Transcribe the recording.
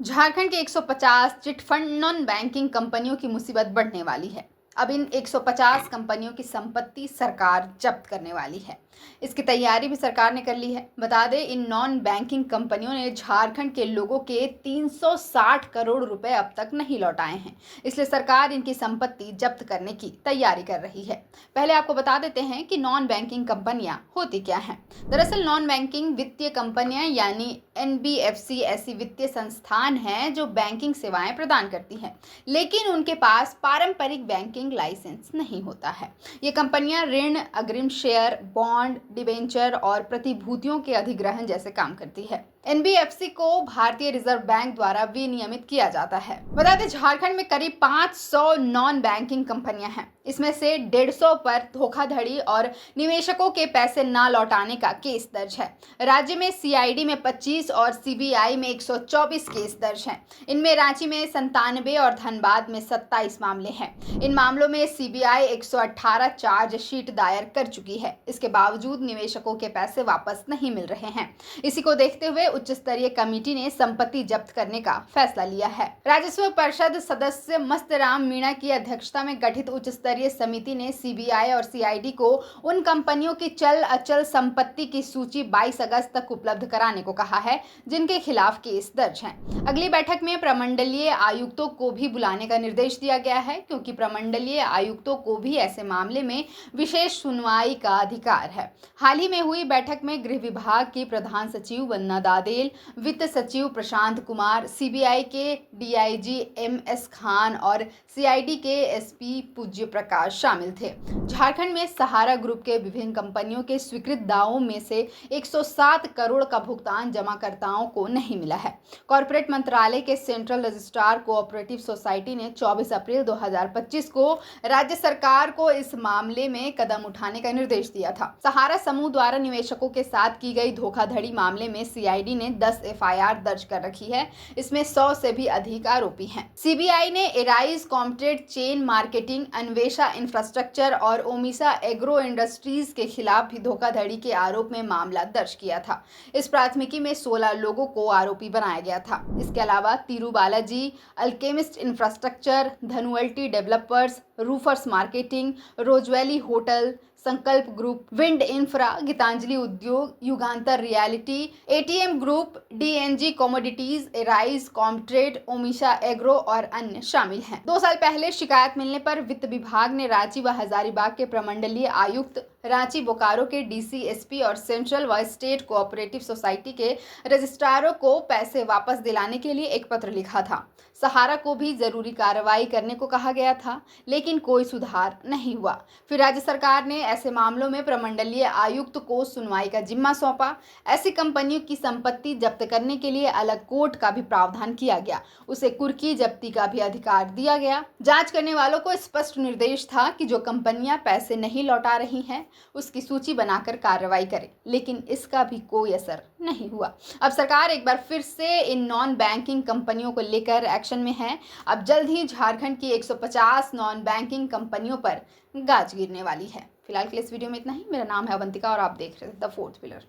झारखंड के 150 chit fund non banking कंपनियों की मुसीबत बढ़ने वाली है। अब इन 150 कंपनियों की संपत्ति सरकार जब्त करने वाली है। इसकी तैयारी भी सरकार ने कर ली है। बता दें, इन नॉन बैंकिंग कंपनियों ने झारखंड के लोगों के 360 करोड़ रुपए अब तक नहीं लौटाए हैं, इसलिए सरकार इनकी संपत्ति जब्त करने की तैयारी कर रही है। पहले आपको बता देते हैं कि नॉन बैंकिंग कंपनियां होती क्या हैं। दरअसल नॉन बैंकिंग वित्तीय कंपनियां यानी NBFC ऐसी वित्तीय संस्थान हैं जो बैंकिंग सेवाएं प्रदान करती हैं, लेकिन उनके पास पारंपरिक बैंकिंग लाइसेंस नहीं होता है। ये कंपनियां ऋण, अग्रिम शेयर, बॉन्ड, डिबेंचर और प्रतिभूतियों के अधिग्रहण जैसे काम करती है। NBFC को भारतीय रिजर्व बैंक द्वारा विनियमित किया जाता है। बता दें, झारखंड में करीब 500 नॉन बैंकिंग कंपनियां हैं। इसमें से 150 पर धोखाधड़ी और निवेशकों के पैसे ना लौटाने का केस दर्ज है। राज्य में CID में 25 और CBI में 124 केस दर्ज हैं। इनमें रांची में 97 और धनबाद में 27 मामले हैं। इन मामलों में CBI 118 चार्जशीट दायर कर चुकी है। इसके बावजूद निवेशकों के पैसे वापस नहीं मिल रहे हैं। इसी को देखते हुए उच्च स्तरीय कमेटी ने संपत्ति जब्त करने का फैसला लिया है। राजस्व परिषद सदस्य मस्तराम मीणा की अध्यक्षता में गठित उच्च स्तरीय समिति ने CBI और CID को उन कंपनियों की चल अचल संपत्ति की सूची 22 अगस्त तक उपलब्ध कराने को कहा है जिनके खिलाफ केस दर्ज हैं। अगली बैठक में प्रमंडलीय आयुक्तों को भी बुलाने का निर्देश दिया गया है, क्योंकि प्रमंडलीय आयुक्तों को भी ऐसे मामले में विशेष सुनवाई का अधिकार है। हाल ही में हुई बैठक में गृह विभाग की प्रधान सचिव वंदना दादेल, वित्त सचिव प्रशांत कुमार, CBI के DIG MS खान और CID के SP पूज्य प्रकाश शामिल थे। झारखंड में सहारा ग्रुप के विभिन्न कंपनियों के स्वीकृत दावों में से 107 करोड़ का भुगतान जमाकर्ताओं को नहीं मिला है। कॉर्पोरेट मंत्रालय के सेंट्रल रजिस्ट्रार कोऑपरेटिव सोसाइटी ने 24 अप्रैल 2025 को राज्य सरकार को इस मामले में कदम उठाने का निर्देश दिया था। सहारा समूह द्वारा निवेशकों के साथ की गई धोखाधड़ी मामले में CID ने 10 FIR दर्ज कर रखी है। इसमें 100 से भी अधिक आरोपी हैं। CBI ने Arise Comtrade chain marketing, Anvesha infrastructure और ओमिसा एग्रो इंडस्ट्रीज के खिलाफ भी धोखाधड़ी के आरोप में मामला दर्ज किया था। इस प्राथमिकी में 16 लोगों को आरोपी बनाया गया था। इसके अलावा तिरु बालाजी, अल्केमिस्ट इंफ्रास्ट्रक्चर, धनुअल्टी developers, roofers marketing, Rose Valley hotel, Sankalp group, wind infra, Gitanjali उद्योग, Yugantar realty, ATM group, DNG commodities, Arise Comtrade, Omisha agro और अन्य शामिल हैं। 2 साल पहले शिकायत मिलने पर वित्त विभाग ने रांची व हजारीबाग के प्रमंडलीय आयुक्त, रांची बोकारो के DC SP और सेंट्रल व स्टेट कोऑपरेटिव सोसाइटी के रजिस्ट्रारों को पैसे वापस दिलाने के लिए एक पत्र लिखा था। सहारा को भी जरूरी कार्रवाई करने को कहा गया था, लेकिन कोई सुधार नहीं हुआ। फिर राज्य सरकार ने ऐसे मामलों में प्रमंडलीय आयुक्त को सुनवाई का जिम्मा सौंपा। ऐसी कंपनियों की संपत्ति जब्त करने के लिए अलग कोर्ट का भी प्रावधान किया गया। उसे कुर्की जब्ती का भी अधिकार दिया गया। जांच करने वालों को स्पष्ट निर्देश था कि जो कंपनियां पैसे नहीं लौटा रही हैं उसकी सूची बनाकर कार्रवाई करे, लेकिन इसका भी कोई असर नहीं हुआ। अब सरकार एक बार फिर से इन नॉन बैंकिंग कंपनियों को लेकर एक्शन में है। अब जल्द ही झारखंड की 150 नॉन बैंकिंग कंपनियों पर गाज गिरने वाली है। फिलहाल के लिए इस वीडियो में इतना ही। मेरा नाम है अवंतिका और आप देख रहे हैं द फोर्थ पिलर।